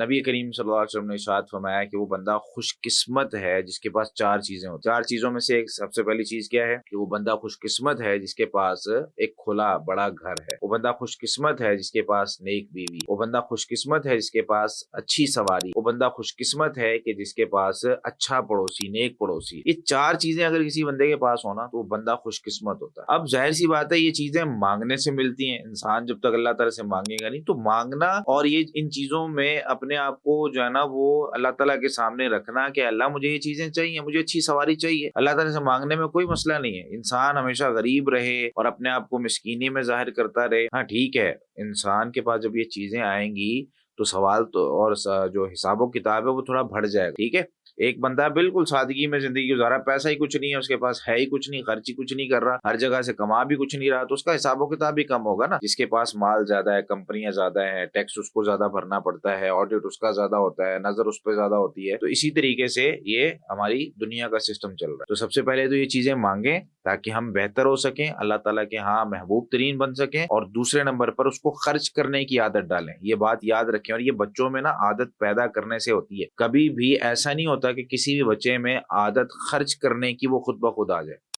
نبی کریم صلی اللہ علیہ وسلم نے ارشاد فرمایا کہ وہ بندہ خوش قسمت ہے جس کے پاس چار چیزیں ہوتی ہیں۔ چار چیزوں میں سے ایک سب سے پہلی چیز کیا ہے کہ وہ بندہ خوش قسمت ہے جس کے پاس ایک کھلا بڑا گھر ہے، وہ بندہ خوش قسمت ہے جس کے پاس نیک بیوی، وہ بندہ خوش قسمت ہے جس کے پاس اچھی سواری، وہ بندہ خوش قسمت ہے کہ جس کے پاس اچھا پڑوسی، نیک پڑوسی۔ یہ چار چیزیں اگر کسی بندے کے پاس ہونا تو وہ بندہ خوش قسمت ہوتا ہے۔ اب ظاہر سی بات ہے یہ چیزیں مانگنے سے ملتی ہیں، انسان جب تک اللہ تعالیٰ سے مانگے گا نہیں، تو مانگنا اور یہ ان چیزوں میں اپنے آپ کو جو ہے نا وہ اللہ تعالیٰ کے سامنے رکھنا کہ اللہ مجھے یہ چیزیں چاہیے، مجھے اچھی سواری چاہیے، اللہ تعالیٰ سے مانگنے میں کوئی مسئلہ نہیں ہے۔ انسان ہمیشہ غریب رہے اور اپنے آپ کو مسکینی میں ظاہر کرتا رہے، ہاں ٹھیک ہے، انسان کے پاس جب یہ چیزیں آئیں گی تو سوال تو اور جو حساب و کتاب ہے وہ تھوڑا بڑھ جائے گا، ٹھیک ہے۔ ایک بندہ بالکل سادگی میں زندگی گزارا، پیسہ ہی کچھ نہیں ہے اس کے پاس، ہے ہی کچھ نہیں، خرچ ہی کچھ نہیں کر رہا، ہر جگہ سے کما بھی کچھ نہیں رہا، تو اس کا حساب و کتاب بھی کم ہوگا نا۔ جس کے پاس مال زیادہ ہے، کمپنیاں زیادہ ہیں، ٹیکس اس کو زیادہ بھرنا پڑتا ہے، آڈٹ اس کا زیادہ ہوتا ہے، نظر اس پہ زیادہ ہوتی ہے، تو اسی طریقے سے یہ ہماری دنیا کا سسٹم چل رہا ہے۔ تو سب سے پہلے تو یہ چیزیں مانگیں تاکہ ہم بہتر ہو سکیں، اللہ تعالیٰ کے ہاں محبوب ترین بن سکیں، اور دوسرے نمبر پر اس کو خرچ کرنے کی عادت ڈالیں۔ یہ بات یاد رکھیں، اور یہ بچوں میں نا عادت پیدا کرنے سے ہوتی ہے۔ کبھی بھی ایسا نہیں ہوتا کہ کسی بھی بچے میں عادت خرچ کرنے کی وہ خود بخود آ جائے۔